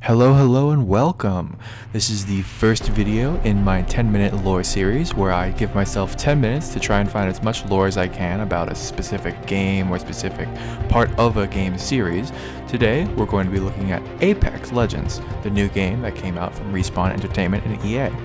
Hello and welcome. This is the first video in my 10-minute lore series where I give myself 10 minutes to try and find as much lore as I can about a specific game or specific part of a game series. Today we're going to be looking at Apex Legends, the new game that came out from Respawn Entertainment and EA.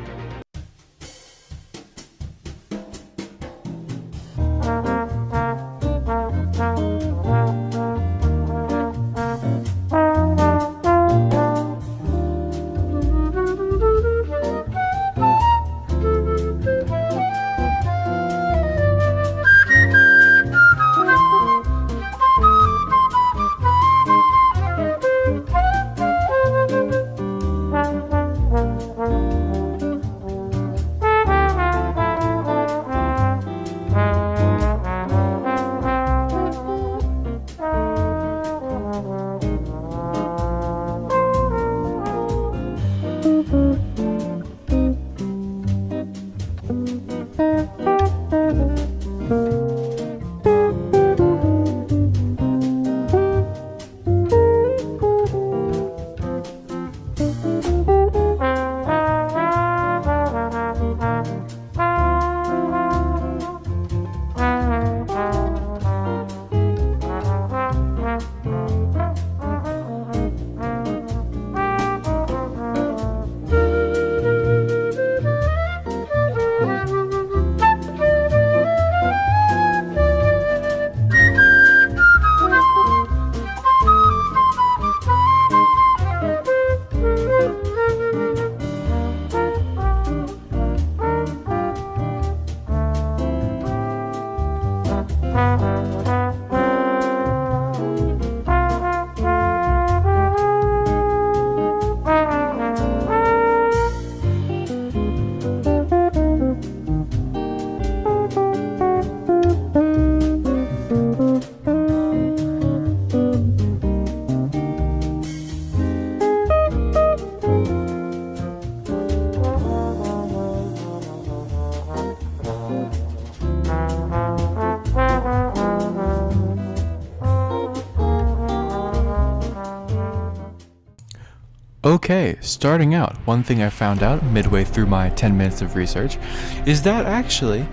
Okay, starting out, one thing I found out midway through my 10 minutes of research is that actually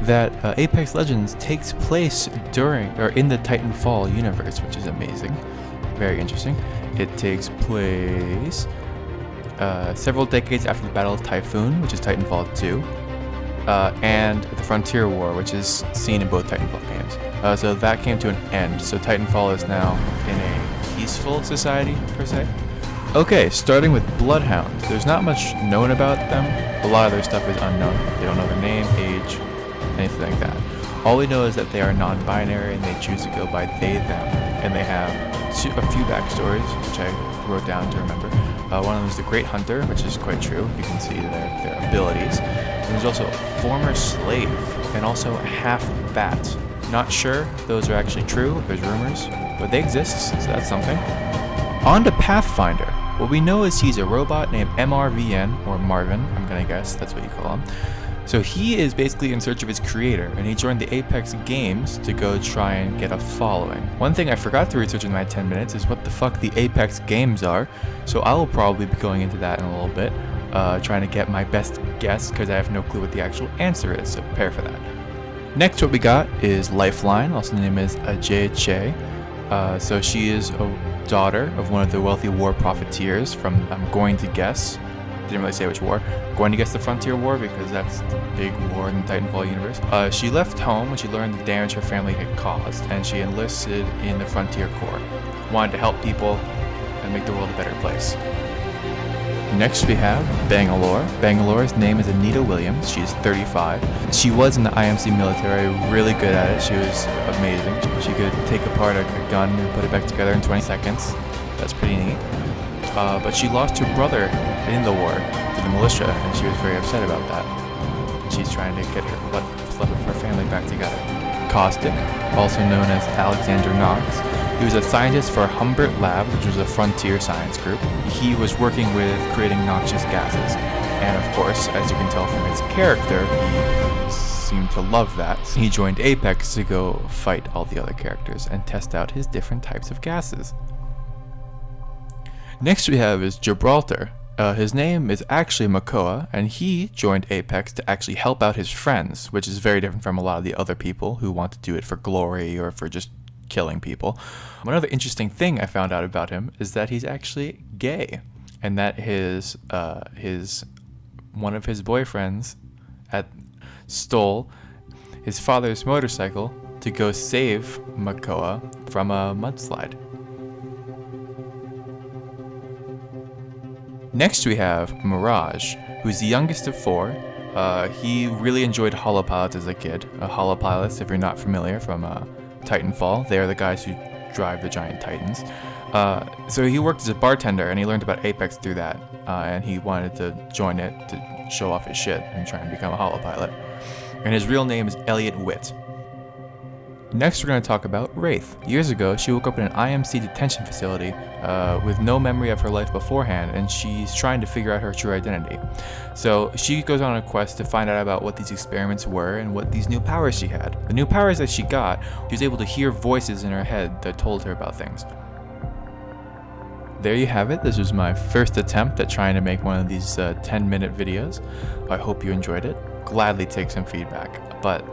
Apex Legends takes place during or in the Titanfall universe, which is amazing, very interesting. It takes place several decades after the Battle of Typhoon, which is Titanfall 2, and the Frontier War, which is seen in both Titanfall games. So that came to an end, so Titanfall is now in a peaceful society, per se. Okay, starting with Bloodhound. There's not much known about them. A lot of their stuff is unknown. They don't know their name, age, anything like that. All we know is that they are non-binary and they choose to go by they, them. And they have a few backstories, which I wrote down to remember. One of them is the Great Hunter, which is quite true. You can see their abilities. And there's also a former slave and also a half-bat. Not sure if those are actually true, there's rumors, but they exist, so that's something. On to Pathfinder. What we know is he's a robot named MRVN, or Marvin, I'm gonna guess, that's what you call him. So he is basically in search of his creator, and he joined the Apex games to go try and get a following. One thing I forgot to research in my 10 minutes is what the fuck the Apex games are, so I will probably be going into that in a little bit, trying to get my best guess, because I have no clue what the actual answer is, so prepare for that. Next what we got is Lifeline, also named as Ajay Che. So she is a daughter of one of the wealthy war profiteers from, I'm going to guess, didn't really say which war, going to guess the Frontier War because that's the big war in the Titanfall universe. She left home when she learned the damage her family had caused, and she enlisted in the Frontier Corps. Wanted to help people and make the world a better place. Next we have Bangalore. Bangalore's name is Anita Williams. She's 35. She was in the IMC military, really good at it. She was amazing. She could take apart a gun and put it back together in 20 seconds. That's pretty neat. But she lost her brother in the war to the militia, and she was very upset about that. She's trying to get her family back together. Caustic, also known as Alexander Knox. He was a scientist for Humbert Lab, which was a frontier science group. He was working with creating noxious gases. And of course, as you can tell from his character, he seemed to love that. He joined Apex to go fight all the other characters and test out his different types of gases. Next we have is Gibraltar. His name is actually Makoa, and he joined Apex to actually help out his friends, which is very different from a lot of the other people who want to do it for glory or for just killing people. Another interesting thing I found out about him is that he's actually gay, and that one of his boyfriends stole his father's motorcycle to go save Makoa from a mudslide. Next we have Mirage, who's the youngest of 4. He really enjoyed holopilots as a kid. Holopilots, if you're not familiar, from Titanfall, they are the guys who drive the giant titans. So he worked as a bartender, and he learned about Apex through that, and he wanted to join it to show off his shit and try and become a holopilot. And his real name is Elliot Witt. Next we're going to talk about Wraith. Years ago, she woke up in an IMC detention facility with no memory of her life beforehand, and she's trying to figure out her true identity. So she goes on a quest to find out about what these experiments were and what these new powers she had. The new powers that she got, she was able to hear voices in her head that told her about things. There you have it. This was my first attempt at trying to make one of these 10-minute videos. I hope you enjoyed it. Gladly take some feedback, but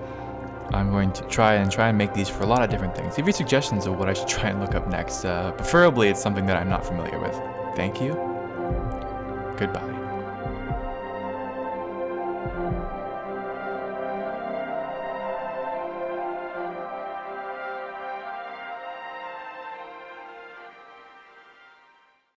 I'm going to try and make these for a lot of different things. Give me suggestions of what I should try and look up next. Preferably it's something that I'm not familiar with. Thank you. Goodbye.